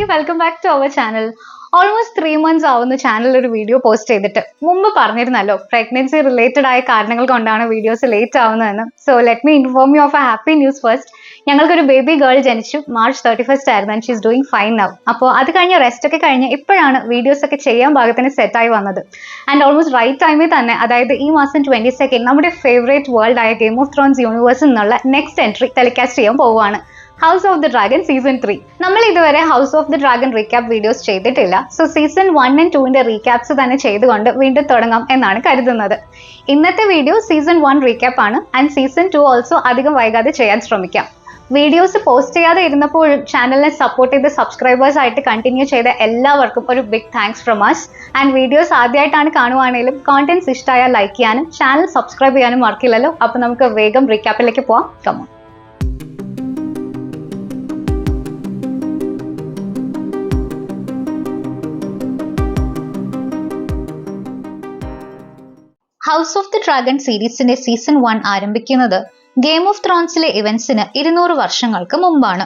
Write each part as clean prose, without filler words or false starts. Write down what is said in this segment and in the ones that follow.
Hi, welcome back to our channel. Almost 3 months ആവുന്ന ചാനലിൽ ഒരു വീഡിയോ പോസ്റ്റ് ചെയ്തിട്ട്. മുമ്പ് പറഞ്ഞിരുന്നല്ലോ പ്രഗ്നൻസി റിലേറ്റഡ് ആയ കാരണങ്ങൾ കൊണ്ടാണ് വീഡിയോസ് ലേറ്റ് ആവുന്നതെന്ന്. So let me inform you of a happy news first. ഞങ്ങൾക്കൊരു ബേബി ഗേൾ ജനിച്ചു. March 31st ആയിരുന്നു and she is doing fine now. അപ്പോൾ അത് കഴിഞ്ഞ് റെസ്റ്റ് ഒക്കെ കഴിഞ്ഞ് ഇപ്പോഴാണ് വീഡിയോസ് ഒക്കെ ചെയ്യാൻ പാകത്തിന് സെറ്റായി വന്നത്. ആൻഡ് ഓൾമോസ്റ്റ് റൈറ്റ് ടൈമിൽ തന്നെ, അതായത് ഈ മാസം 22nd നമ്മുടെ ഫേവറേറ്റ് വേൾഡ് ആയ ഗെയിം ഓഫ് ത്രോൺസ് യൂണിവേഴ്സിൽ നിന്നുള്ള നെക്സ്റ്റ് എൻട്രി ടെലികാസ്റ്റ് ചെയ്യാൻ പോവുകയാണ്. House of the dragon season 3. നമ്മൾ ഇതുവരെ house of the dragon recap videos ചെയ്തിട്ടില്ല. സോ സീസൺ 1 and 2 റീക്യാപ്സ് തന്നെ ചെയ്തുകൊണ്ട് വീണ്ടും തുടങ്ങാം എന്നാണ് കരുതുന്നത്. ഇന്നത്തെ വീഡിയോ സീസൺ 1 റീക്യാപ്പ് ആണ് ആൻഡ് സീസൺ 2 ഓൾസോ അധികം വൈകാതെ ചെയ്യാൻ ശ്രമിക്കാം. വീഡിയോസ് പോസ്റ്റ് ചെയ്യാതെ ഇരുന്നപ്പോഴും ചാനലിനെ സപ്പോർട്ട് ചെയ്ത് സബ്സ്ക്രൈബേഴ്സ് ആയിട്ട് കണ്ടിന്യൂ ചെയ്ത എല്ലാവർക്കും ഒരു big thanks from us. And videos ആദ്യമായിട്ടാണ് കാണുവാണെങ്കിലും കോണ്ടന്റ്സ് ഇഷ്ടമായാൽ ലൈക്ക് ചെയ്യാനും ചാനൽ സബ്സ്ക്രൈബ് ചെയ്യാനും മറക്കില്ലല്ലോ. അപ്പൊ നമുക്ക് വേഗം റീക്യാപ്പിലേക്ക് പോവാം. Come on. House of the dragon സീരീസിന്റെ സീസൺ 1 ആരംഭിക്കുന്നത് ഗെയിം ഓഫ് ത്രോൺസിലെ ഇവന്റ്സിന് 200 വർഷങ്ങൾക്ക് മുമ്പാണ്.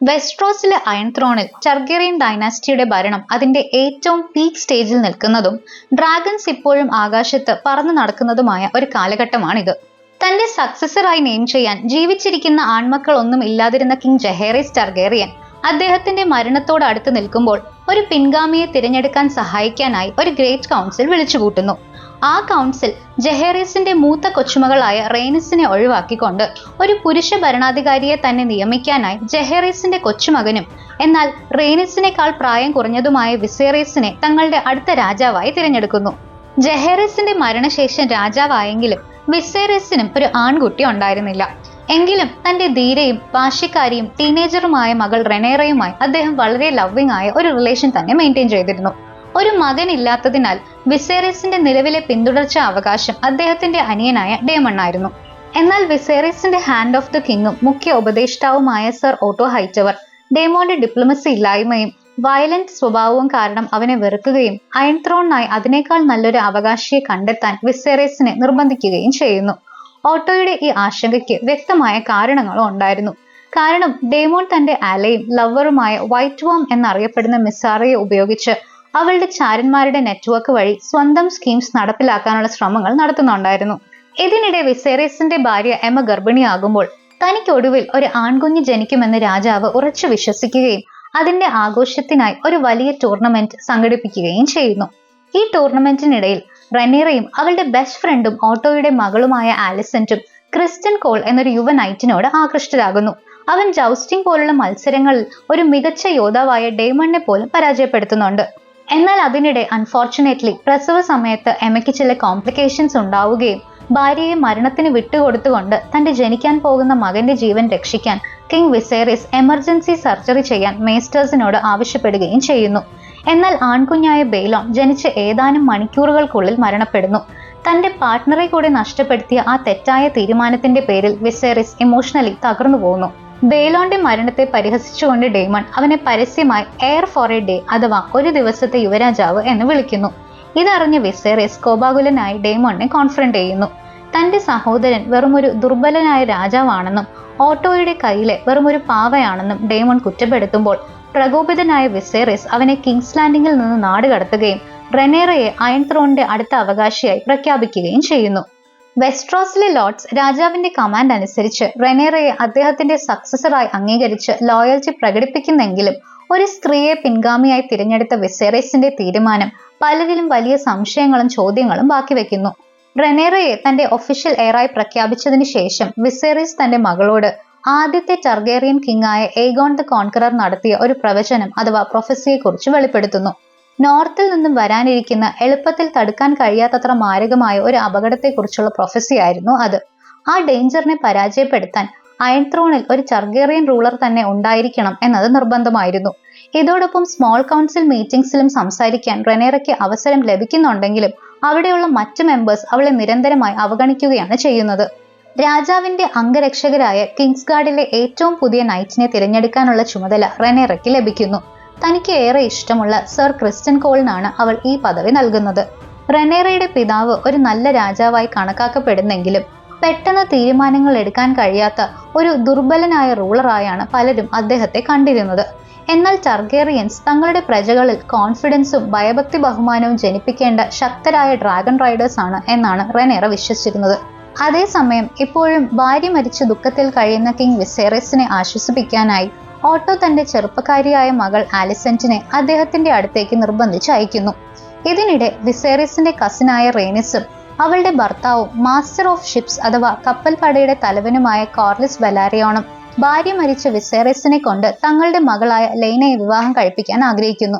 വെസ്ട്രോസിലെ അയൺ ത്രോണിൽ ടർഗേറിയൻ ഡൈനാസ്റ്റിയുടെ ഭരണം അതിന്റെ ഏറ്റവും പീക്ക് സ്റ്റേജിൽ നിൽക്കുന്നതും ഡ്രാഗൺസ് ഇപ്പോഴും ആകാശത്ത് പറന്നു നടക്കുന്നതുമായ ഒരു കാലഘട്ടമാണിത്. തന്റെ സക്സസറായി നെയിം ചെയ്യാൻ ജീവിച്ചിരിക്കുന്ന ആൺമക്കൾ ഒന്നും ഇല്ലാതിരുന്ന കിങ് ജെഹേറീസ് ടർഗേറിയൻ അദ്ദേഹത്തിന്റെ മരണത്തോട് അടുത്ത് നിൽക്കുമ്പോൾ ഒരു പിൻഗാമിയെ തിരഞ്ഞെടുക്കാൻ സഹായിക്കാനായി ഒരു ഗ്രേറ്റ് കൗൺസിൽ വിളിച്ചുകൂട്ടുന്നു. ആ കൗൺസിൽ ജെഹേറീസിന്റെ മൂത്ത കൊച്ചുമകളായ റെയ്നിസിനെ ഒഴിവാക്കിക്കൊണ്ട് ഒരു പുരുഷ ഭരണാധികാരിയെ തന്നെ നിയമിക്കാനായി ജെഹേറീസിന്റെ കൊച്ചുമകനും എന്നാൽ റെയ്നിസിനേക്കാൾ പ്രായം കുറഞ്ഞതുമായ വിസേറീസിനെ തങ്ങളുടെ അടുത്ത രാജാവായി തിരഞ്ഞെടുക്കുന്നു. ജെഹേറീസിന്റെ മരണശേഷം രാജാവായെങ്കിലും വിസേറീസിനും ഒരു ആൺകുട്ടി ഉണ്ടായിരുന്നില്ല. എങ്കിലും തന്റെ ധീരയും വാശിക്കാരിയും ടീനേജറുമായ മകൾ റെനേറയുമായി അദ്ദേഹം വളരെ ലവിംഗ് ആയ ഒരു റിലേഷൻ തന്നെ മെയിൻറ്റെയിൻ ചെയ്തിരുന്നു. ഒരു മകൻ ഇല്ലാത്തതിനാൽ വിസേറീസിന്റെ നിലവിലെ പിന്തുടർച്ചാ അവകാശം അദ്ദേഹത്തിന്റെ അനിയനായ ഡേമൺ ആയിരുന്നു. എന്നാൽ വിസേറീസിന്റെ ഹാൻഡ് ഓഫ് ദ കിങ്ങും മുഖ്യ ഉപദേഷ്ടാവുമായ സർ ഓട്ടോ ഹൈറ്റവർ ഡേമോന്റെ ഡിപ്ലോമസി ഇല്ലായ്മയും വയലന്റ് സ്വഭാവവും കാരണം അവനെ വെറുക്കുകയും അയൺ ത്രോണിനായി അതിനേക്കാൾ നല്ലൊരു അവകാശിയെ കണ്ടെത്താൻ വിസേറീസിനെ നിർബന്ധിക്കുകയും ചെയ്യുന്നു. ഓട്ടോയുടെ ഈ ആശങ്കയ്ക്ക് വ്യക്തമായ കാരണങ്ങളും ഉണ്ടായിരുന്നു. കാരണം ഡേമോൺ തന്റെ ആലയും ലവറുമായ വൈറ്റ് വാം എന്നറിയപ്പെടുന്ന മിസാറയെ ഉപയോഗിച്ച് അവളുടെ ചാരന്മാരുടെ നെറ്റ്വർക്ക് വഴി സ്വന്തം സ്കീംസ് നടപ്പിലാക്കാനുള്ള ശ്രമങ്ങൾ നടത്തുന്നുണ്ടായിരുന്നു. ഇതിനിടെ വിസേറീസിന്റെ ഭാര്യ എമ ഗർഭിണിയാകുമ്പോൾ തനിക്ക് ഒടുവിൽ ഒരു ആൺകുഞ്ഞ് ജനിക്കുമെന്ന് രാജാവ് ഉറച്ചു വിശ്വസിക്കുകയും അതിന്റെ ആഘോഷത്തിനായി ഒരു വലിയ ടൂർണമെന്റ് സംഘടിപ്പിക്കുകയും ചെയ്യുന്നു. ഈ ടൂർണമെന്റിനിടയിൽ റെനേറയും അവളുടെ ബെസ്റ്റ് ഫ്രണ്ടും ഓട്ടോയുടെ മകളുമായ ആലിസന്റും ക്രിസ്റ്റൻ കോൾ എന്നൊരു യുവ നൈറ്റിനോട് ആകൃഷ്ടരാകുന്നു. അവൻ ജൗസ്റ്റിംഗ് പോലുള്ള മത്സരങ്ങളിൽ ഒരു മികച്ച യോദ്ധാവായ ഡേമണിനെ പോലും പരാജയപ്പെടുത്തുന്നുണ്ട്. എന്നാൽ അതിനിടെ അൺഫോർച്ചുനേറ്റ്ലി പ്രസവ സമയത്ത് എമയ്ക്ക് ചില കോംപ്ലിക്കേഷൻസ് ഉണ്ടാവുകയും ഭാര്യയെ മരണത്തിന് വിട്ടുകൊടുത്തുകൊണ്ട് തന്റെ ജനിക്കാൻ പോകുന്ന മകന്റെ ജീവൻ രക്ഷിക്കാൻ കിങ് വിസേറീസ് എമർജൻസി സർജറി ചെയ്യാൻ മേസ്റ്റേഴ്സിനോട് ആവശ്യപ്പെടുകയും ചെയ്യുന്നു. എന്നാൽ ആൺകുഞ്ഞായ ബെയ്ലോൺ ജനിച്ച ഏതാനും മണിക്കൂറുകൾക്കുള്ളിൽ മരണപ്പെടുന്നു. തന്റെ പാർട്ട്ണറെ കൂടെ നഷ്ടപ്പെടുത്തിയ ആ തെറ്റായ തീരുമാനത്തിന്റെ പേരിൽ വിസേറീസ് ഇമോഷണലി തകർന്നു പോകുന്നു. ബെയ്ലോന്റെ മരണത്തെ പരിഹസിച്ചുകൊണ്ട് ഡേമൺ അവനെ പരസ്യമായി എയർ ഫോർ എ ഡേ അഥവാ ഒരു ദിവസത്തെ യുവരാജാവ് എന്ന് വിളിക്കുന്നു. ഇതറിഞ്ഞ വിസേറീസ് കോപാകുലനായി ഡേമണിനെ കോൺഫ്രണ്ട് ചെയ്യുന്നു. തന്റെ സഹോദരൻ വെറുമൊരു ദുർബലനായ രാജാവാണെന്നും ഓട്ടോയുടെ കയ്യിലെ വെറുമൊരു പാവയാണെന്നും ഡേമൺ കുറ്റപ്പെടുത്തുമ്പോൾ പ്രകോപിതനായ വിസേറീസ് അവനെ കിങ്സ് ലാൻഡിങ്ങിൽ നിന്ന് നാടുകടത്തുകയും റെനേറയെ അയൺ ത്രോണിന്റെ അടുത്ത അവകാശിയായി പ്രഖ്യാപിക്കുകയും ചെയ്യുന്നു. വെസ്ട്രോസിലെ ലോർഡ്സ് രാജാവിന്റെ കമാൻഡ് അനുസരിച്ച് റെനേറയെ അദ്ദേഹത്തിന്റെ സക്സസറായി അംഗീകരിച്ച് ലോയൽറ്റി പ്രകടിപ്പിക്കുന്നെങ്കിലും ഒരു സ്ത്രീയെ പിൻഗാമിയായി തിരഞ്ഞെടുത്ത വിസേറീസിന്റെ തീരുമാനം പലരിലും വലിയ സംശയങ്ങളും ചോദ്യങ്ങളും ബാക്കി വെക്കുന്നു. റെനേറയെ തന്റെ ഒഫീഷ്യൽ എയറായി പ്രഖ്യാപിച്ചതിനു ശേഷം വിസേറീസ് തന്റെ മകളോട് ആദ്യത്തെ ടർഗേറിയൻ കിങ് ആയ ഏഗോൺ ദ കോൺകറർ നടത്തിയ ഒരു പ്രവചനം അഥവാ പ്രൊഫസിയെ കുറിച്ച് വെളിപ്പെടുത്തുന്നു. നോർത്തിൽ നിന്നും വരാനിരിക്കുന്ന എളുപ്പത്തിൽ തടുക്കാൻ കഴിയാത്തത്ര മാരകമായ ഒരു അപകടത്തെക്കുറിച്ചുള്ള പ്രൊഫസി ആയിരുന്നു അത്. ആ ഡേഞ്ചറിനെ പരാജയപ്പെടുത്താൻ അയൺ ത്രോണിൽ ഒരു ടർഗേറിയൻ റൂളർ തന്നെ ഉണ്ടായിരിക്കണം എന്നത് നിർബന്ധമായിരുന്നു. ഇതോടൊപ്പം സ്മോൾ കൗൺസിൽ മീറ്റിംഗ്സിലും സംസാരിക്കാൻ റെനേറയ്ക്ക് അവസരം ലഭിക്കുന്നുണ്ടെങ്കിലും അവിടെയുള്ള മറ്റ് മെമ്പേഴ്സ് അവളെ നിരന്തരമായി അവഗണിക്കുകയാണ് ചെയ്യുന്നത്. രാജാവിന്റെ അംഗരക്ഷകരായ കിങ്സ് ഗാർഡിലെ ഏറ്റവും പുതിയ നൈറ്റിനെ തിരഞ്ഞെടുക്കാനുള്ള ചുമതല റെനേറയ്ക്ക് ലഭിക്കുന്നു. തനിക്ക് ഏറെ ഇഷ്ടമുള്ള സർ ക്രിസ്റ്റൻ കോളിനാണ് അവൾ ഈ പദവി നൽകുന്നത്. റെനേറയുടെ പിതാവ് ഒരു നല്ല രാജാവായി കണക്കാക്കപ്പെടുന്നെങ്കിലും പെട്ടെന്ന് തീരുമാനങ്ങൾ എടുക്കാൻ കഴിയാത്ത ഒരു ദുർബലനായ റൂളറായാണ് പലരും അദ്ദേഹത്തെ കണ്ടിരുന്നത്. എന്നാൽ ടർഗേറിയൻസ് തങ്ങളുടെ പ്രജകളിൽ കോൺഫിഡൻസും ഭയഭക്തി ബഹുമാനവും ജനിപ്പിക്കേണ്ട ശക്തരായ ഡ്രാഗൺ റൈഡേഴ്സ് ആണ് എന്നാണ് റെനേറ വിശ്വസിച്ചിരുന്നത്. അതേസമയം ഇപ്പോഴും ഭാര്യ മരിച്ച ദുഃഖത്തിൽ കഴിയുന്ന കിങ് വിസേറസിനെ ആശ്വസിപ്പിക്കാനായി ഓട്ടോ തന്റെ ചെറുപ്പക്കാരിയായ മകൾ ആലിസന്റിനെ അദ്ദേഹത്തിന്റെ അടുത്തേക്ക് നിർബന്ധിച്ച് അയക്കുന്നു. ഇതിനിടെ വിസേറസിന്റെ കസിനായ റേനിസും അവളുടെ ഭർത്താവും മാസ്റ്റർ ഓഫ് ഷിപ്സ് അഥവാ കപ്പൽ പടയുടെ തലവനുമായ കോർലിസ് വെലാരിയോണും ഭാര്യ മരിച്ച വിസേറസിനെ കൊണ്ട് തങ്ങളുടെ മകളായ ലെയ്നയെ വിവാഹം കഴിപ്പിക്കാൻ ആഗ്രഹിക്കുന്നു.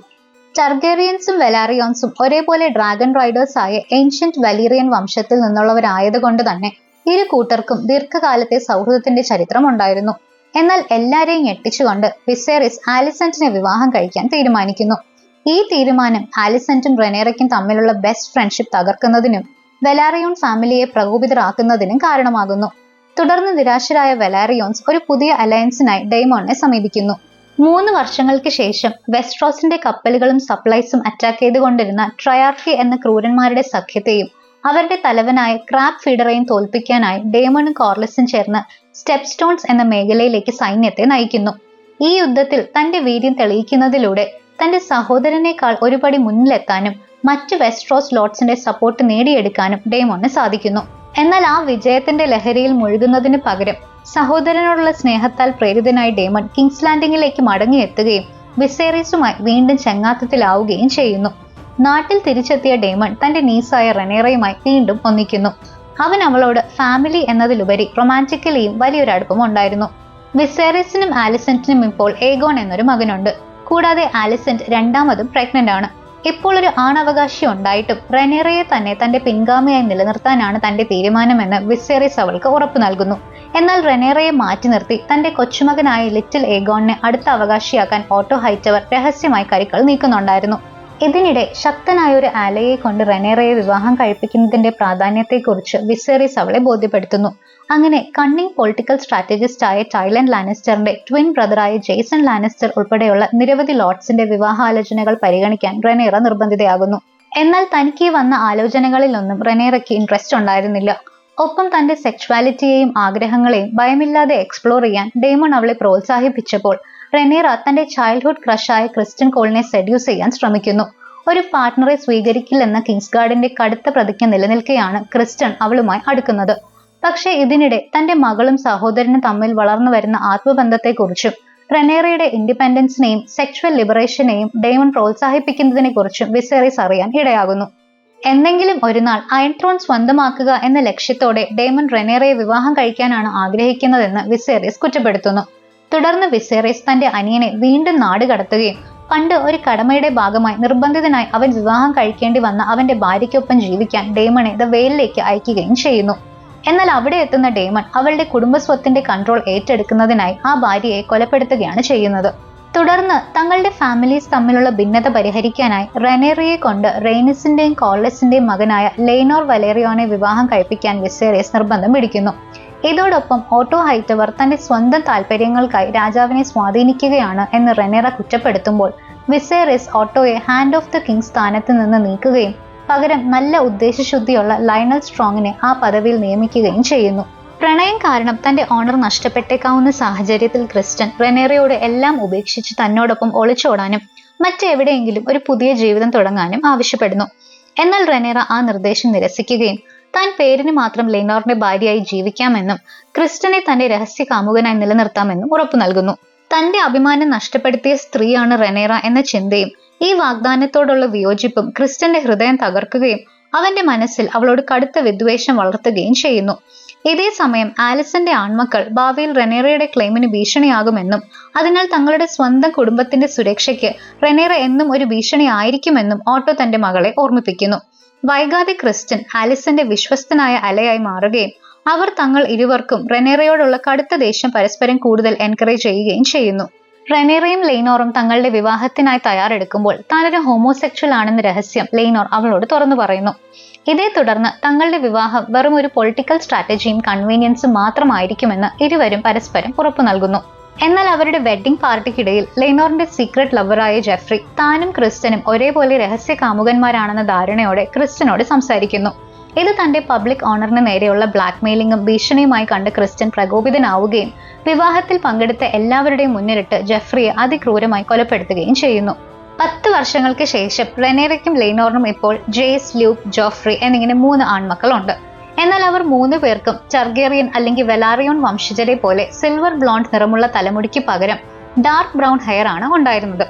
ടർഗേറിയൻസും വെലാറിയോൺസും ഒരേപോലെ ഡ്രാഗൺ റൈഡേഴ്സ് ആയ ഏൻഷ്യന്റ് വലീറിയൻ വംശത്തിൽ നിന്നുള്ളവരായതുകൊണ്ട് തന്നെ ഇരു കൂട്ടർക്കും ദീർഘകാലത്തെ സൗഹൃദത്തിന്റെ ചരിത്രം ഉണ്ടായിരുന്നു. എന്നാൽ എല്ലാരെയും ഞെട്ടിച്ചുകൊണ്ട് വിസേറിസ് ആലിസന്റിനെ വിവാഹം കഴിക്കാൻ തീരുമാനിക്കുന്നു. ഈ തീരുമാനം ആലിസന്റും റെനേറയ്ക്കും തമ്മിലുള്ള ബെസ്റ്റ് ഫ്രണ്ട്ഷിപ്പ് തകർക്കുന്നതിനും വെലാറിയോൺ ഫാമിലിയെ പ്രകോപിതരാക്കുന്നതിനും കാരണമാകുന്നു. തുടർന്ന് നിരാശരായ വെലാറിയോൺസ് ഒരു പുതിയ അലയൻസിനായി ഡെയ്മോണിനെ സമീപിക്കുന്നു. 3 വർഷങ്ങൾക്ക് ശേഷം വെസ്ട്രോസിന്റെ കപ്പലുകളും സപ്ലൈസും അറ്റാക്ക് ചെയ്തുകൊണ്ടിരുന്ന ട്രയാർക്കി എന്ന ക്രൂരന്മാരുടെ സഖ്യത്തെയും അവരുടെ തലവനായ ക്രാബ് ഫീഡറെയും തോൽപ്പിക്കാനായി ഡെയ്മോണും കോർലിസും ചേർന്ന് സ്റ്റെപ്പ് സ്റ്റോൺസ് എന്ന മേഖലയിലേക്ക് സൈന്യത്തെ നയിക്കുന്നു. ഈ യുദ്ധത്തിൽ തന്റെ വീര്യം തെളിയിക്കുന്നതിലൂടെ തന്റെ സഹോദരനേക്കാൾ ഒരുപടി മുന്നിലെത്താനും മറ്റ് വെസ്ട്രോസ് ലോർഡ്സിന്റെ സപ്പോർട്ട് നേടിയെടുക്കാനും ഡെയ്മോണിന് സാധിക്കുന്നു. എന്നാൽ ആ വിജയത്തിന്റെ ലഹരിയിൽ മുഴുകുന്നതിന് പകരം സഹോദരനോടുള്ള സ്നേഹത്താൽ പ്രേരിതനായി ഡെയ്മൺ കിങ്സ് ലാൻഡിങ്ങിലേക്ക് മടങ്ങിയെത്തുകയും വിസേറീസുമായി വീണ്ടും ചങ്ങാത്തത്തിലാവുകയും ചെയ്യുന്നു. നാട്ടിൽ തിരിച്ചെത്തിയ ഡെയ്മൺ തന്റെ നീസായ റെനേറയുമായി വീണ്ടും ഒന്നിക്കുന്നു. അവൻ അവളോട് ഫാമിലി എന്നതിലുപരി റൊമാൻറ്റിക്കലിയും വലിയൊരു അടുപ്പം ഉണ്ടായിരുന്നു. വിസേറീസിനും ആലിസന്റിനും ഇപ്പോൾ ഏഗോൺ എന്നൊരു മകനുണ്ട്. കൂടാതെ ആലിസന്റ് രണ്ടാമതും പ്രഗ്നന്റ് ആണ്. ഇപ്പോൾ ഒരു ആണവകാശി ഉണ്ടായിട്ടും റെനേറയെ തന്നെ തന്റെ പിൻഗാമിയായി നിലനിർത്താനാണ് തന്റെ തീരുമാനമെന്ന് വിസേറിസ് അവൾക്ക് ഉറപ്പു നൽകുന്നു. എന്നാൽ റെനേറയെ മാറ്റി നിർത്തി തന്റെ കൊച്ചുമകനായ ലിറ്റിൽ ഏഗോണിനെ അടുത്ത അവകാശിയാക്കാൻ ഓട്ടോ ഹൈറ്റവർ രഹസ്യമായി കരുക്കൾ നീക്കുന്നുണ്ടായിരുന്നു. ഇതിനിടെ ശക്തനായ ഒരു ആലയെ കൊണ്ട് റെനേറയെ വിവാഹം കഴിപ്പിക്കുന്നതിന്റെ പ്രാധാന്യത്തെക്കുറിച്ച് വിസേറിസ് അവളെ ബോധ്യപ്പെടുത്തുന്നു. അങ്ങനെ കണ്ണിംഗ് പൊളിറ്റിക്കൽ സ്ട്രാറ്റജിസ്റ്റ് ആയ ടൈലൻ ലാനിസ്റ്ററിന്റെ ട്വിൻ ബ്രദറായ ജെയ്സൺ ലാനിസ്റ്റർ ഉൾപ്പെടെയുള്ള നിരവധി ലോർഡ്സിന്റെ വിവാഹാലോചനകൾ പരിഗണിക്കാൻ റെനേറ നിർബന്ധിതയാകുന്നു. എന്നാൽ തനിക്ക് വന്ന ആലോചനകളിലൊന്നും റെനേറയ്ക്ക് ഇൻട്രസ്റ്റ് ഉണ്ടായിരുന്നില്ല. ഒപ്പം തന്റെ സെക്ച്വാലിറ്റിയെയും ആഗ്രഹങ്ങളെയും ഭയമില്ലാതെ എക്സ്പ്ലോർ ചെയ്യാൻ ഡെയ്മൺ അവളെ പ്രോത്സാഹിപ്പിച്ചപ്പോൾ റെനേറ തന്റെ ചൈൽഡ്ഹുഡ് ക്രഷായ ക്രിസ്റ്റൻ കോളിനെ സെഡ്യൂസ് ചെയ്യാൻ ശ്രമിക്കുന്നു. ഒരു പാർട്ട്ണറെ സ്വീകരിക്കില്ലെന്ന കിങ്സ്ഗാർഡിന്റെ കടുത്ത പ്രതിജ്ഞ നിലനിൽക്കെയാണ് ക്രിസ്റ്റൻ അവളുമായി അടുക്കുന്നത്. പക്ഷേ ഇതിനിടെ തന്റെ മകളും സഹോദരനും തമ്മിൽ വളർന്നു വരുന്ന ആത്മബന്ധത്തെക്കുറിച്ചും റെനേറയുടെ ഇൻഡിപെൻഡൻസിനെയും സെക്ഷുവൽ ലിബറേഷനെയും ഡെയ്മൺ പ്രോത്സാഹിപ്പിക്കുന്നതിനെ കുറിച്ചും വിസേറിസ് അറിയാൻ ഇടയാകുന്നു. എന്തെങ്കിലും ഒരു നാൾ അയൺ ത്രോൺ സ്വന്തമാക്കുക എന്ന ലക്ഷ്യത്തോടെ ഡെയ്മൺ റെനേറയെ വിവാഹം കഴിക്കാനാണ് ആഗ്രഹിക്കുന്നതെന്ന് വിസേറിസ് കുറ്റപ്പെടുത്തുന്നു. തുടർന്ന് വിസേറിസ് തന്റെ അനിയനെ വീണ്ടും നാട് കടത്തുകയും പണ്ട് ഒരു കടമയുടെ ഭാഗമായി നിർബന്ധിതനായി അവൻ വിവാഹം കഴിക്കേണ്ടി വന്ന അവന്റെ ഭാര്യയ്ക്കൊപ്പം ജീവിക്കാൻ ഡെയ്മണെ ദ വെയിലിലേക്ക് അയക്കുകയും ചെയ്യുന്നു. എന്നാൽ അവിടെ എത്തുന്ന ഡെയ്മൺ അവളുടെ കുടുംബസ്വത്തിന്റെ കൺട്രോൾ ഏറ്റെടുക്കുന്നതിനായി ആ ഭാര്യയെ കൊലപ്പെടുത്തുകയാണ് ചെയ്യുന്നത്. തുടർന്ന് തങ്ങളുടെ ഫാമിലീസ് തമ്മിലുള്ള ഭിന്നത പരിഹരിക്കാനായി റെനേറയെ കൊണ്ട് റെയ്നിസിന്റെയും കോർലിസിന്റെയും മകനായ ലെയ്നോർ വലേറിയോനെ വിവാഹം കഴിപ്പിക്കാൻ വിസേറിയസ് നിർബന്ധം പിടിക്കുന്നു. ഇതോടൊപ്പം ഓട്ടോ ഹൈറ്റവർ തന്റെ സ്വന്തം താല്പര്യങ്ങൾക്കായി രാജാവിനെ സ്വാധീനിക്കുകയാണ് എന്ന് റെനേറ കുറ്റപ്പെടുത്തുമ്പോൾ വിസേറിയസ് ഓട്ടോയെ ഹാൻഡ് ഓഫ് ദ കിങ് സ്ഥാനത്ത് നിന്ന് നീക്കുകയും പകരം നല്ല ഉദ്ദേശശുദ്ധിയുള്ള ലയണൽ സ്ട്രോങ്ങിനെ ആ പദവിയിൽ നിയമിക്കുകയും ചെയ്യുന്നു. പ്രണയം കാരണം തന്റെ ഓണർ നഷ്ടപ്പെട്ടേക്കാവുന്ന സാഹചര്യത്തിൽ ക്രിസ്റ്റൻ റെനേറയോട് എല്ലാം ഉപേക്ഷിച്ച് തന്നോടൊപ്പം ഒളിച്ചോടാനും മറ്റെവിടെയെങ്കിലും ഒരു പുതിയ ജീവിതം തുടങ്ങാനും ആവശ്യപ്പെടുന്നു. എന്നാൽ റെനേറ ആ നിർദ്ദേശം നിരസിക്കുകയും താൻ പേരിന് മാത്രം ലെയ്നോറിന്റെ ഭാര്യയായി ജീവിക്കാമെന്നും ക്രിസ്റ്റനെ തന്റെ രഹസ്യ കാമുകനായി നിലനിർത്താമെന്നും ഉറപ്പു നൽകുന്നു. തന്റെ അഭിമാനം നഷ്ടപ്പെടുത്തിയ സ്ത്രീയാണ് റെനേറ എന്ന ചിന്തയും ഈ വാഗ്ദാനത്തോടുള്ള വിയോജിപ്പും ക്രിസ്റ്റന്റെ ഹൃദയം തകർക്കുകയും അവന്റെ മനസ്സിൽ അവളോട് കടുത്ത വിദ്വേഷം വളർത്തുകയും ചെയ്യുന്നു. ഇതേ സമയം ആലിസന്റെ ആൺമക്കൾ ഭാവിയിൽ റെനേറയുടെ ക്ലെയിമിന് ഭീഷണിയാകുമെന്നും അതിനാൽ തങ്ങളുടെ സ്വന്തം കുടുംബത്തിന്റെ സുരക്ഷയ്ക്ക് റെനേറ എന്നും ഒരു ഭീഷണി ആയിരിക്കുമെന്നും ഓട്ടോ തന്റെ മകളെ ഓർമ്മിപ്പിക്കുന്നു. വൈകാതെ ക്രിസ്റ്റൻ ആലിസന്റെ വിശ്വസ്തനായ അലയായി മാറുകയും അവർ തങ്ങൾ ഇരുവർക്കും റെനേറയോടുള്ള കടുത്ത ദേഷ്യം പരസ്പരം കൂടുതൽ എൻകറേജ് ചെയ്യുകയും ചെയ്യുന്നു. റെനേറയും ലെയ്നോറും തങ്ങളുടെ വിവാഹത്തിനായി തയ്യാറെടുക്കുമ്പോൾ താനൊരു ഹോമോസെക്ഷൽ ആണെന്ന രഹസ്യം ലെയ്നോർ അവളോട് തുറന്നു പറയുന്നു. ഇതേ തുടർന്ന് തങ്ങളുടെ വിവാഹം വെറും ഒരു പൊളിറ്റിക്കൽ സ്ട്രാറ്റജിയും കൺവീനിയൻസും മാത്രമായിരിക്കുമെന്ന് ഇരുവരും പരസ്പരം ഉറപ്പു നൽകുന്നു. എന്നാൽ അവരുടെ വെഡ്ഡിംഗ് പാർട്ടിക്കിടയിൽ ലെയ്നോറിന്റെ സീക്രട്ട് ലവറായ ജെഫ്രി താനും ക്രിസ്റ്റനും ഒരേപോലെ രഹസ്യ കാമുകന്മാരാണെന്ന ധാരണയോടെ ക്രിസ്റ്റനോട് സംസാരിക്കുന്നു. ഇത് തന്റെ പബ്ലിക് ഓണറിന് നേരെയുള്ള ബ്ലാക്ക്മെയിലിംഗും ഭീഷണിയുമായി കണ്ട് ക്രിസ്റ്റ്യൻ പ്രകോപിതനാവുകയും വിവാഹത്തിൽ പങ്കെടുത്ത എല്ലാവരുടെയും മുന്നിലിട്ട് ജെഫ്രിയെ അതിക്രൂരമായി കൊലപ്പെടുത്തുകയും ചെയ്യുന്നു. 10 വർഷങ്ങൾക്ക് ശേഷം റെനേറയ്ക്കും ലെയ്നോറിനും ഇപ്പോൾ ജേസ്, ലൂക്ക്, ജോഫ്രി എന്നിങ്ങനെ 3 ആൺമക്കളുണ്ട്. എന്നാൽ അവർ 3 പേർക്കും ടർഗേറിയൻ അല്ലെങ്കിൽ വെലാറിയോൺ വംശജരെ പോലെ സിൽവർ ബ്ലോണ്ട് നിറമുള്ള തലമുടിക്ക് പകരം ഡാർക്ക് ബ്രൗൺ ഹെയർ ആണ് ഉണ്ടായിരുന്നത്.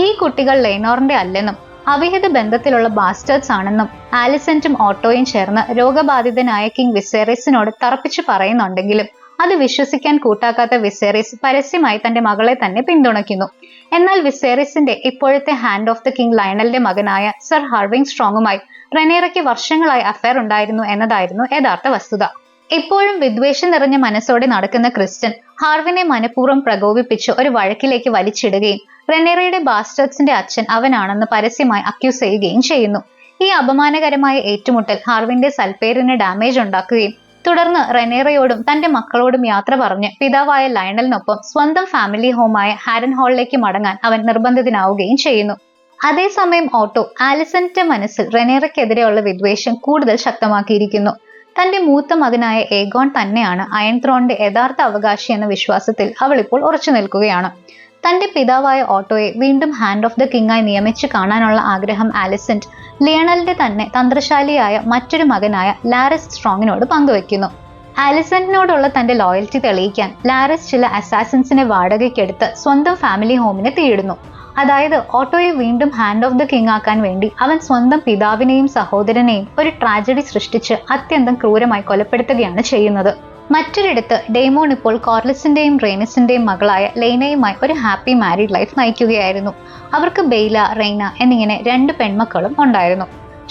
ഈ കുട്ടികൾ ലെയ്നോറിന്റെ അല്ലെന്നും അവിഹിത ബന്ധത്തിലുള്ള ബാസ്റ്റേഴ്സ് ആണെന്നും ആലിസന്റും ഓട്ടോയും ചേർന്ന് രോഗബാധിതനായ കിങ് വിസേറിയസിനോട് തറപ്പിച്ചു പറയുന്നുണ്ടെങ്കിലും അത് വിശ്വസിക്കാൻ കൂട്ടാക്കാത്ത വിസേറിയസ് പരസ്യമായി തന്റെ മകളെ തന്നെ പിന്തുണയ്ക്കുന്നു. എന്നാൽ വിസേറിയസിന്റെ ഇപ്പോഴത്തെ ഹാൻഡ് ഓഫ് ദ കിങ് ലയണലിന്റെ മകനായ സർ ഹാർവിങ് സ്ട്രോങ്ങുമായി റെനേറയ്ക്ക് വർഷങ്ങളായി അഫയർ ഉണ്ടായിരുന്നു എന്നതായിരുന്നു യഥാർത്ഥ വസ്തുത. ഇപ്പോഴും വിദ്വേഷം നിറഞ്ഞ മനസ്സോടെ നടക്കുന്ന ക്രിസ്റ്റ്യൻ ഹാർവിനെ മനഃപൂർവ്വം പ്രകോപിപ്പിച്ച് ഒരു വഴക്കിലേക്ക് വലിച്ചിടുകയും റെനേറയുടെ ബാസ്റ്റേഴ്സിന്റെ അച്ഛൻ അവനാണെന്ന് പരസ്യമായി അക്യൂസ് ചെയ്യുകയും ചെയ്യുന്നു. ഈ അപമാനകരമായ ഏറ്റുമുട്ടൽ ഹാർവിന്റെ സൽപ്പേരിന് ഡാമേജ് ഉണ്ടാക്കുകയും തുടർന്ന് റെനേറയോടും തന്റെ മക്കളോടും യാത്ര പറഞ്ഞ് പിതാവായ ലയണലിനൊപ്പം സ്വന്തം ഫാമിലി ഹോമായ ഹാരൻ ഹാളിലേക്ക് മടങ്ങാൻ അവൻ നിർബന്ധിതനാവുകയും ചെയ്യുന്നു. അതേസമയം ഓട്ടോ ആലിസന്റെ മനസ്സിൽ റെനേറയ്ക്കെതിരെയുള്ള വിദ്വേഷം കൂടുതൽ ശക്തമാക്കിയിരിക്കുന്നു. തന്റെ മൂത്ത മകനായ ഏഗോൺ തന്നെയാണ് അയൺ ത്രോണിന്റെ യഥാർത്ഥ അവകാശി എന്ന വിശ്വാസത്തിൽ അവൾ ഇപ്പോൾ ഉറച്ചു നിൽക്കുകയാണ്. തന്റെ പിതാവായ ഓട്ടോയെ വീണ്ടും ഹാൻഡ് ഓഫ് ദ കിങ് ആയി നിയമിച്ചു കാണാനുള്ള ആഗ്രഹം ആലിസന്റ് ലിയണലിന്റെ തന്നെ തന്ത്രശാലിയായ മറ്റൊരു മകനായ ലാരിസ് സ്ട്രോങ്ങിനോട് പങ്കുവെക്കുന്നു. ആലിസന്റിനോടുള്ള തന്റെ ലോയൽറ്റി തെളിയിക്കാൻ ലാരിസ് ചില അസാസിൻസിനെ വാടകയ്ക്കെടുത്ത് സ്വന്തം ഫാമിലി ഹോമിനെ തീയിടുന്നു. അതായത് ഓട്ടോയെ വീണ്ടും ഹാൻഡ് ഓഫ് ദ കിങ് ആക്കാൻ വേണ്ടി അവൻ സ്വന്തം പിതാവിനെയും സഹോദരനെയും ഒരു ട്രാജഡി സൃഷ്ടിച്ച് അത്യന്തം ക്രൂരമായി കൊലപ്പെടുത്തുകയാണ് ചെയ്യുന്നത്. മറ്റൊരിടത്ത് ഡെയ്മോൺ ഇപ്പോൾ കോർലിസിന്റെയും റെയ്നിസിന്റെയും മകളായ ലെയ്നയുമായി ഒരു ഹാപ്പി മാരീഡ് ലൈഫ് നയിക്കുകയായിരുന്നു. അവർക്ക് ബെയ്ല, റെയ്ന എന്നിങ്ങനെ 2 പെൺമക്കളും ഉണ്ടായിരുന്നു.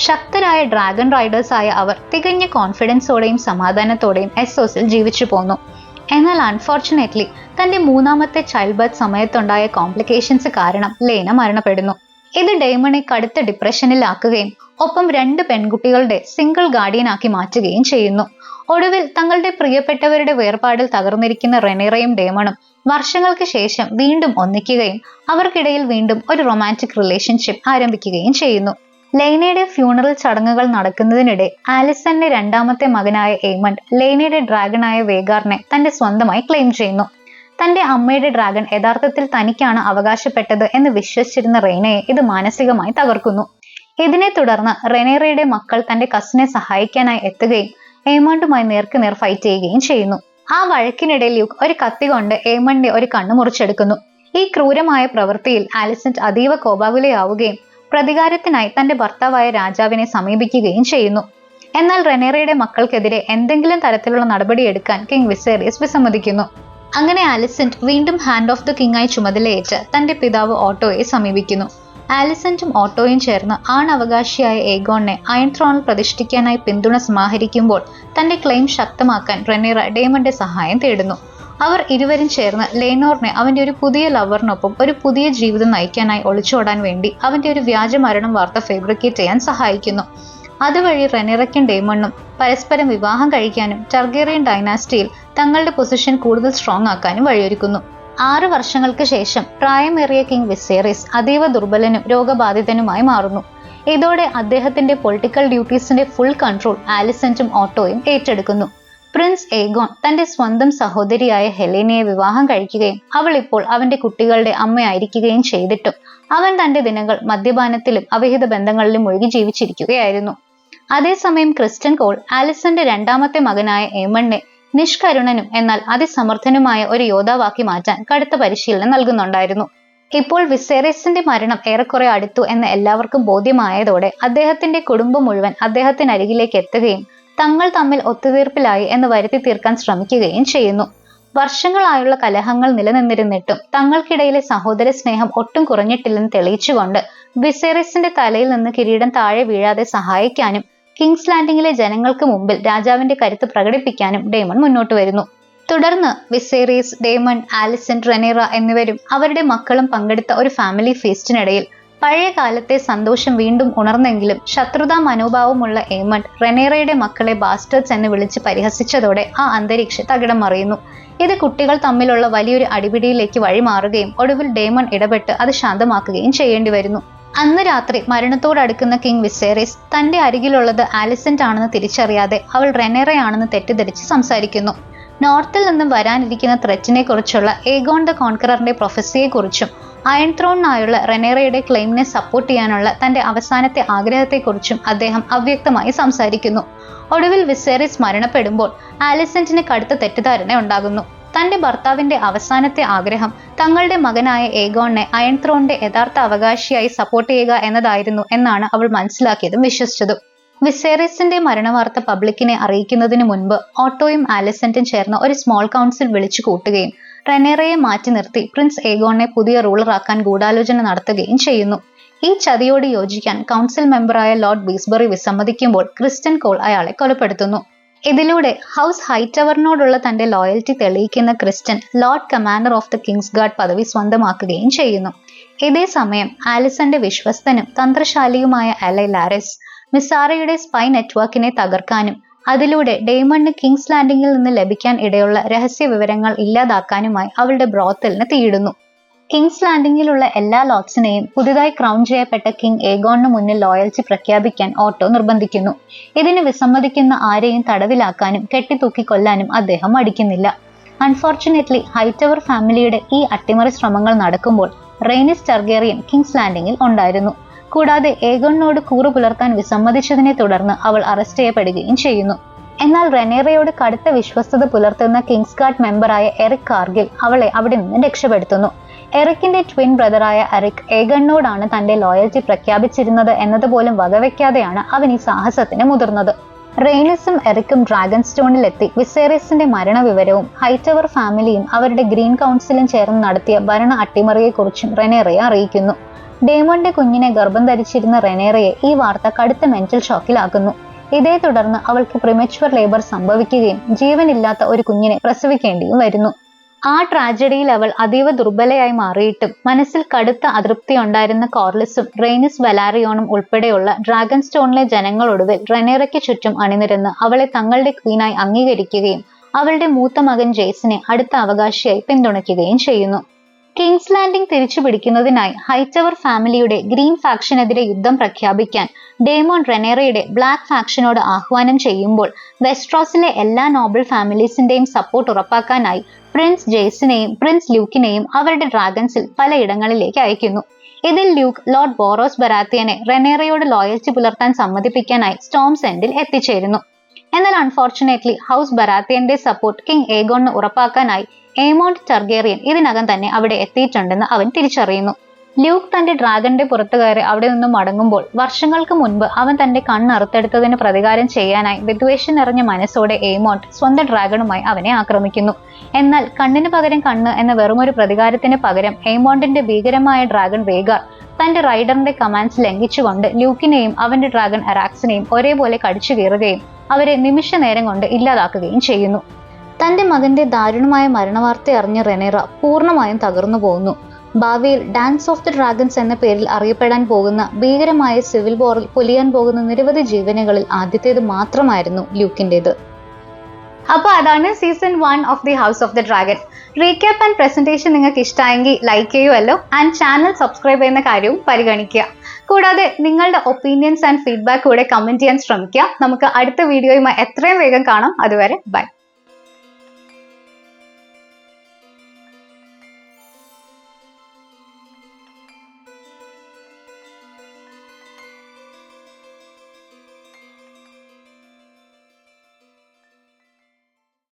ശക്തരായ ഡ്രാഗൺ റൈഡേഴ്സ് ആയ അവർ തികഞ്ഞ കോൺഫിഡൻസോടെയും സമാധാനത്തോടെയും എസ്സോസിൽ ജീവിച്ചു പോന്നു. എന്നാൽ അൺഫോർച്ചുനേറ്റ്ലി തന്റെ 3ാമത്തെ ചൈൽഡ് ബർത്ത് സമയത്തുണ്ടായ കോംപ്ലിക്കേഷൻസ് കാരണം ലെയ്ന മരണപ്പെടുന്നു. ഇത് ഡെയ്മണെ കടുത്ത ഡിപ്രഷനിലാക്കുകയും ഒപ്പം 2 പെൺകുട്ടികളുടെ സിംഗിൾ ഗാർഡിയനാക്കി മാറ്റുകയും ചെയ്യുന്നു. ഒടുവിൽ തങ്ങളുടെ പ്രിയപ്പെട്ടവരുടെ വേർപാടിൽ തകർന്നിരിക്കുന്ന റെനേറയും ഡെയ്മണും വർഷങ്ങൾക്ക് ശേഷം വീണ്ടും ഒന്നിക്കുകയും അവർക്കിടയിൽ വീണ്ടും ഒരു റൊമാൻറ്റിക് റിലേഷൻഷിപ്പ് ആരംഭിക്കുകയും ചെയ്യുന്നു. ലെയ്നയുടെ ഫ്യൂണറൽ ചടങ്ങുകൾ നടക്കുന്നതിനിടെ ആലിസന്റെ 2ാമത്തെ മകനായ എയ്മണ്ട് ലെയ്നയുടെ ഡ്രാഗണായ വേഗാറിനെ തന്റെ സ്വന്തമായി ക്ലെയിം ചെയ്യുന്നു. തന്റെ അമ്മയുടെ ഡ്രാഗൺ യഥാർത്ഥത്തിൽ തനിക്കാണ് അവകാശപ്പെട്ടത് എന്ന് വിശ്വസിച്ചിരുന്ന റെയ്നയെ ഇത് മാനസികമായി തകർക്കുന്നു. ഇതിനെ തുടർന്ന് റെനേറയുടെ മക്കൾ തന്റെ കസിനെ സഹായിക്കാനായി എത്തുകയും എയ്മണ്ടുമായി നേർക്കുനേർ ഫൈറ്റ് ചെയ്യുകയും ചെയ്യുന്നു. ആ വഴക്കിനിടെ ലൂക്ക് ഒരു കത്തി കൊണ്ട് എയ്മണ്ടിന്റെ ഒരു കണ്ണു മുറിച്ചെടുക്കുന്നു. ഈ ക്രൂരമായ പ്രവൃത്തിയിൽ ആലിസന്റ് അതീവ കോപാകുലയാവുകയും പ്രതികാരത്തിനായി തന്റെ ഭർത്താവായ രാജാവിനെ സമീപിക്കുകയും ചെയ്യുന്നു. എന്നാൽ റെനേറയുടെ മക്കൾക്കെതിരെ എന്തെങ്കിലും തരത്തിലുള്ള നടപടിയെടുക്കാൻ കിങ് വിസേറിയസ് വിസമ്മതിക്കുന്നു. അങ്ങനെ ആലിസന്റ് വീണ്ടും ഹാൻഡ് ഓഫ് ദ കിങ് ആയി ചുമതലയേറ്റ് തന്റെ പിതാവ് ഓട്ടോയെ സമീപിക്കുന്നു. ആലിസന്റും ഓട്ടോയും ചേർന്ന് ആണവകാശിയായ ഏഗോണിനെ അയൺ ത്രോണിൽ പ്രതിഷ്ഠിക്കാനായി പിന്തുണ സമാഹരിക്കുമ്പോൾ തന്റെ ക്ലെയിം ശക്തമാക്കാൻ റെനേറ ഡെയ്മന്റെ സഹായം തേടുന്നു. അവർ ഇരുവരും ചേർന്ന് ലെയ്നോറിനെ അവന്റെ ഒരു പുതിയ ലവറിനൊപ്പം ഒരു പുതിയ ജീവിതം നയിക്കാനായി ഒളിച്ചോടാൻ വേണ്ടി അവന്റെ ഒരു വ്യാജ മരണം വാർത്ത ഫാബ്രിക്കേറ്റ് ചെയ്യാൻ സഹായിക്കുന്നു. അതുവഴി റെനേറയ്ക്കും ഡെയ്മണും പരസ്പരം വിവാഹം കഴിക്കാനും ടർഗേറിയൻ ഡൈനാസ്റ്റിയിൽ തങ്ങളുടെ പൊസിഷൻ കൂടുതൽ സ്ട്രോങ് ആക്കാനും വഴിയൊരുക്കുന്നു. 6 വർഷങ്ങൾക്ക് ശേഷം പ്രായമേറിയ കിങ് വിസേറിയസ് അതീവ ദുർബലനും രോഗബാധിതനുമായി മാറുന്നു. ഇതോടെ അദ്ദേഹത്തിന്റെ പൊളിറ്റിക്കൽ ഡ്യൂട്ടീസിന്റെ ഫുൾ കൺട്രോൾ ആലിസന്റും ഓട്ടോയും ഏറ്റെടുക്കുന്നു. പ്രിൻസ് ഏഗോൺ തന്റെ സ്വന്തം സഹോദരിയായ ഹെലേനയെ വിവാഹം കഴിക്കുകയും അവൾ ഇപ്പോൾ അവന്റെ കുട്ടികളുടെ അമ്മയായിരിക്കുകയും ചെയ്തിട്ടും അവൻ തന്റെ ദിനങ്ങൾ മദ്യപാനത്തിലും അവിഹിത ബന്ധങ്ങളിലും മുഴുകി ജീവിച്ചിരിക്കുകയായിരുന്നു. അതേസമയം ക്രിസ്റ്റ്യൻ കോൾ ആലിസന്റെ 2ാമത്തെ മകനായ ഏമണ്ടിനെ നിഷ്കരുണനും എന്നാൽ അതിസമർത്ഥനുമായ ഒരു യോദ്ധാവാക്കി മാറ്റാൻ കടുത്ത പരിശീലനം നൽകുന്നുണ്ടായിരുന്നു. ഇപ്പോൾ വിസേറിയസിന്റെ മരണം ഏറെക്കുറെ അടുത്തു എന്ന് എല്ലാവർക്കും ബോധ്യമായതോടെ അദ്ദേഹത്തിന്റെ കുടുംബം മുഴുവൻ അദ്ദേഹത്തിനരികിലേക്ക് എത്തുകയും തങ്ങൾ തമ്മിൽ ഒത്തുതീർപ്പിലായി എന്ന് വരുത്തി തീർക്കാൻ ശ്രമിക്കുകയും ചെയ്യുന്നു. വർഷങ്ങളായുള്ള കലഹങ്ങൾ നിലനിന്നിരുന്നിട്ടും തങ്ങൾക്കിടയിലെ സഹോദര സ്നേഹം ഒട്ടും കുറഞ്ഞിട്ടില്ലെന്ന് തെളിയിച്ചുകൊണ്ട് വിസേറിയസിന്റെ തലയിൽ നിന്ന് കിരീടം താഴെ വീഴാതെ സഹായിക്കാനും കിങ്സ് ലാൻഡിങ്ങിലെ ജനങ്ങൾക്ക് മുമ്പിൽ രാജാവിന്റെ കരുത്ത് പ്രകടിപ്പിക്കാനും ഡെയ്മൺ മുന്നോട്ട് വരുന്നു. തുടർന്ന് വിസേറിയസ്, ഡെയ്മൺ, ആലിസന്റ്, റെനേറ എന്നിവരും അവരുടെ മക്കളും പങ്കെടുത്ത ഒരു ഫാമിലി ഫീസ്റ്റിനിടയിൽ പഴയ കാലത്തെ സന്തോഷം വീണ്ടും ഉണർന്നെങ്കിലും ശത്രുതാ മനോഭാവമുള്ള ഏമണ്ട് റെനേറയുടെ മക്കളെ ബാസ്റ്റേഴ്സ് എന്ന് വിളിച്ച് പരിഹസിച്ചതോടെ ആ അന്തരീക്ഷം തകിടം മറിയുന്നു. ഇത് കുട്ടികൾ തമ്മിലുള്ള വലിയൊരു അടിപിടിയിലേക്ക് വഴിമാറുകയും ഒടുവിൽ ഡെയ്മൺ ഇടപെട്ട് അത് ശാന്തമാക്കുകയും ചെയ്യേണ്ടി വരുന്നു. അന്ന് രാത്രി മരണത്തോടടുക്കുന്ന കിങ് വിസേറിസ് തന്റെ അരികിലുള്ളത് ആലിസന്റ് ആണെന്ന് തിരിച്ചറിയാതെ അവൾ റെനേറയാണെന്ന് തെറ്റിദ്ധരിച്ച് സംസാരിക്കുന്നു. നോർത്തിൽ നിന്നും വരാനിരിക്കുന്ന ത്രെറ്റിനെ കുറിച്ചുള്ള ഏഗോൺ ദ കോൺക്കററിന്റെ പ്രൊഫസിയെക്കുറിച്ചും അയൺ ത്രോണിനായുള്ള റെനേറയുടെ ക്ലെയിമിനെ സപ്പോർട്ട് ചെയ്യാനുള്ള തന്റെ അവസാനത്തെ ആഗ്രഹത്തെക്കുറിച്ചും അദ്ദേഹം അവ്യക്തമായി സംസാരിക്കുന്നു. ഒടുവിൽ വിസേറിസ് മരണപ്പെടുമ്പോൾ ആലിസന്റിന് കടുത്ത തെറ്റിദ്ധാരണ ഉണ്ടാകുന്നു. തന്റെ ഭർത്താവിന്റെ അവസാനത്തെ ആഗ്രഹം തങ്ങളുടെ മകനായ ഏഗോണിനെ അയൺ ത്രോണിന്റെ യഥാർത്ഥ അവകാശിയായി സപ്പോർട്ട് ചെയ്യുക എന്നതായിരുന്നു എന്നാണ് അവൾ മനസ്സിലാക്കിയതും വിശ്വസിച്ചതും. വിസേറിസിന്റെ മരണവാർത്ത പബ്ലിക്കിനെ അറിയിക്കുന്നതിന് മുൻപ് ഓട്ടോയും ആലിസന്റും ചേർന്ന് ഒരു സ്മോൾ കൗൺസിൽ വിളിച്ചു കൂട്ടുകയും റെനേറയെ മാറ്റി നിർത്തി പ്രിൻസ് ഏഗോണിനെ പുതിയ റൂളറാക്കാൻ ഗൂഢാലോചന നടത്തുകയും ചെയ്യുന്നു. ഈ ചതിയോട് യോജിക്കാൻ കൗൺസിൽ മെമ്പറായ ലോർഡ് ബീസ്ബറി വിസമ്മതിക്കുമ്പോൾ ക്രിസ്റ്റൻ കോൾ അയാളെ കൊലപ്പെടുത്തുന്നു. ഇതിലൂടെ ഹൗസ് ഹൈറ്റവറിനോടുള്ള തന്റെ ലോയൽറ്റി തെളിയിക്കുന്ന Kristen Lord commander of the Kings guard പദവി സ്വന്തമാക്കുകയും ചെയ്യുന്നു. ഇതേ സമയം ആലിസന്റെ വിശ്വസ്തനും തന്ത്രശാലിയുമായ അലൈ ലാരിസ് മിസാറയുടെ സ്പൈ നെറ്റ്വർക്കിനെ തകർക്കാനും അതിലൂടെ ഡെയ്മണിന് കിങ്സ് ലാൻഡിങ്ങിൽ നിന്ന് ലഭിക്കാൻ ഇടയുള്ള രഹസ്യ വിവരങ്ങൾ ഇല്ലാതാക്കാനുമായി അവളുടെ ബ്രോത്തലിന് തീയിടുന്നു. കിങ്സ് ലാൻഡിങ്ങിലുള്ള എല്ലാ ലോർഡ്സിനെയും പുതുതായി ക്രൗൺ ചെയ്യപ്പെട്ട കിങ് ഏഗോണിന് മുന്നിൽ ലോയൽറ്റി പ്രഖ്യാപിക്കാൻ ഓട്ടോ നിർബന്ധിക്കുന്നു. ഇതിന് വിസമ്മതിക്കുന്ന ആരെയും തടവിലാക്കാനും കെട്ടിത്തൂക്കി കൊല്ലാനും അദ്ദേഹം മടിക്കുന്നില്ല. അൺഫോർച്ചുനേറ്റ്ലി ഹൈറ്റവർ ഫാമിലിയുടെ ഈ അട്ടിമറി ശ്രമങ്ങൾ നടക്കുമ്പോൾ റെയ്നിസ് ടർഗേറിയൻ കിങ്സ് ലാൻഡിങ്ങിൽ ഉണ്ടായിരുന്നു. കൂടാതെ ഏഗോണിനോട് കൂറു പുലർത്താൻ വിസമ്മതിച്ചതിനെ തുടർന്ന് അവൾ അറസ്റ്റ് ചെയ്യപ്പെടുകയും ചെയ്യുന്നു. എന്നാൽ റെനേറയോട് കടുത്ത വിശ്വസ്തത പുലർത്തുന്ന കിങ്സ് ഗാർഡ് മെമ്പറായ എറിക് കാർഗിൽ അവളെ അവിടെ നിന്ന് രക്ഷപ്പെടുത്തുന്നു. എറിക്കിന്റെ ട്വിൻ ബ്രദറായ എറിക് ഏഗണിനോടാണ് തന്റെ ലോയൽറ്റി പ്രഖ്യാപിച്ചിരുന്നത് എന്നതുപോലും വകവെക്കാതെയാണ് അവൻ ഈ സാഹസത്തിന് മുതിർന്നത്. റെയ്നിസും എറിക്കും ഡ്രാഗൺ സ്റ്റോണിലെത്തി വിസേറിയസിന്റെ മരണവിവരവും ഹൈറ്റവർ ഫാമിലിയും അവരുടെ ഗ്രീൻ കൗൺസിലും ചേർന്ന് നടത്തിയ ഭരണ അട്ടിമറിയെക്കുറിച്ചും റെനേറയെ അറിയിക്കുന്നു. ഡേമോന്റെ കുഞ്ഞിനെ ഗർഭം ധരിച്ചിരുന്ന റെനേറയെ ഈ വാർത്ത കടുത്ത മെന്റൽ ഷോക്കിലാക്കുന്നു. ഇതേ തുടർന്ന് അവൾക്ക് പ്രിമച്വർ ലേബർ സംഭവിക്കുകയും ജീവനില്ലാത്ത ഒരു കുഞ്ഞിനെ പ്രസവിക്കേണ്ടിയും വരുന്നു. ആ ട്രാജഡിയിൽ അവൾ അതീവ ദുർബലയായി മാറിയിട്ടും മനസ്സിൽ കടുത്ത അതൃപ്തി ഉണ്ടായിരുന്ന കോർലിസും റെയ്നിസ് വലാറിയോണും ഉൾപ്പെടെയുള്ള ഡ്രാഗൺ സ്റ്റോണിലെ ജനങ്ങളൊടുവിൽ റെനേറയ്ക്ക് ചുറ്റും അണിനിരന്ന് അവളെ തങ്ങളുടെ ക്വീനായി അംഗീകരിക്കുകയും അവളുടെ മൂത്ത മകൻ ജെയ്സിനെ അടുത്ത അവകാശിയായി പിന്തുണയ്ക്കുകയും ചെയ്യുന്നു. കിങ്സ് ലാൻഡിംഗ് തിരിച്ചു പിടിക്കുന്നതിനായി ഹൈറ്റവർ ഫാമിലിയുടെ ഗ്രീൻ ഫാക്ഷനെതിരെ യുദ്ധം പ്രഖ്യാപിക്കാൻ ഡേമോൺ റെനേറയുടെ ബ്ലാക്ക് ഫാക്ഷനോട് ആഹ്വാനം ചെയ്യുമ്പോൾ വെസ്ട്രോസിലെ എല്ലാ നോബിൾ ഫാമിലീസിന്റെയും സപ്പോർട്ട് ഉറപ്പാക്കാനായി പ്രിൻസ് ജെയ്സിനെയും പ്രിൻസ് ലൂക്കിനെയും അവരുടെ ഡ്രാഗൺസിൽ പലയിടങ്ങളിലേക്ക് അയക്കുന്നു. ഇതിൽ ലൂക്ക് ലോർഡ് ബോറോസ് ബറാത്തിയനെ റെനേറയോട് ലോയൽറ്റി പുലർത്താൻ സമ്മതിപ്പിക്കാനായി സ്റ്റോംസ് എൻഡിൽ എത്തിച്ചേരുന്നു. എന്നാൽ അൺഫോർച്ചുനേറ്റ്ലി ഹൗസ് ബറാത്തിയന്റെ സപ്പോർട്ട് കിങ് ഏഗോണിന് ഉറപ്പാക്കാനായി എയ്മോണ്ട് ടർഗേറിയൻ ഇതിനകം തന്നെ അവിടെ എത്തിയിട്ടുണ്ടെന്ന് അവൻ തിരിച്ചറിയുന്നു. ലൂക്ക് തന്റെ ഡ്രാഗന്റെ പുറത്തു കയറി അവിടെ നിന്നും മടങ്ങുമ്പോൾ വർഷങ്ങൾക്ക് മുൻപ് അവൻ തന്റെ കണ്ണറുത്തെടുത്തതിന് പ്രതികാരം ചെയ്യാനായി വിദ്വേഷം നിറഞ്ഞ മനസ്സോടെ എയ്മോണ്ട് സ്വന്തം ഡ്രാഗണുമായി അവനെ ആക്രമിക്കുന്നു. എന്നാൽ കണ്ണിന് പകരം കണ്ണ് എന്ന വെറുമൊരു പ്രതികാരത്തിന് പകരം എയ്മോണ്ടിന്റെ ഭീകരമായ ഡ്രാഗൺ വേഗാർ തന്റെ റൈഡറിന്റെ കമാൻഡ്സ് ലംഘിച്ചുകൊണ്ട് ലൂക്കിനെയും അവന്റെ ഡ്രാഗൺ അറാക്സിനെയും ഒരേപോലെ കടിച്ചു കീറുകയും അവരെ നിമിഷ നേരം കൊണ്ട് ഇല്ലാതാക്കുകയും ചെയ്യുന്നു. തന്റെ മകന്റെ ദാരുണമായ മരണവാർത്ത അറിഞ്ഞ റെനേറ പൂർണ്ണമായും തകർന്നു പോകുന്നു. ഭാവിയിൽ ഡാൻസ് ഓഫ് ദി ഡ്രാഗൺസ് എന്ന പേരിൽ അറിയപ്പെടാൻ പോകുന്ന ഭീകരമായ സിവിൽ വാറിൽ പൊലിയാൻ പോകുന്ന നിരവധി ജീവനുകളിൽ ആദ്യത്തേത് മാത്രമായിരുന്നു ലൂക്കിൻ്റെത്. അപ്പോൾ അതാണ് season 1 of the house of the dragon. Recap and presentation നിങ്ങൾക്ക് ഇഷ്ടമായെങ്കിൽ ലൈക്ക് ചെയ്യുമല്ലോ ആൻഡ് ചാനൽ സബ്സ്ക്രൈബ് ചെയ്യുന്ന കാര്യവും പരിഗണിക്കുക. കൂടാതെ നിങ്ങളുടെ ഒപ്പീനിയൻസ് ആൻഡ് ഫീഡ്ബാക്ക് കൂടെ കമന്റ് ചെയ്യാൻ ശ്രമിക്കുക. നമുക്ക് അടുത്ത വീഡിയോയുമായി എത്രയും വേഗം കാണാം. അതുവരെ ബൈ.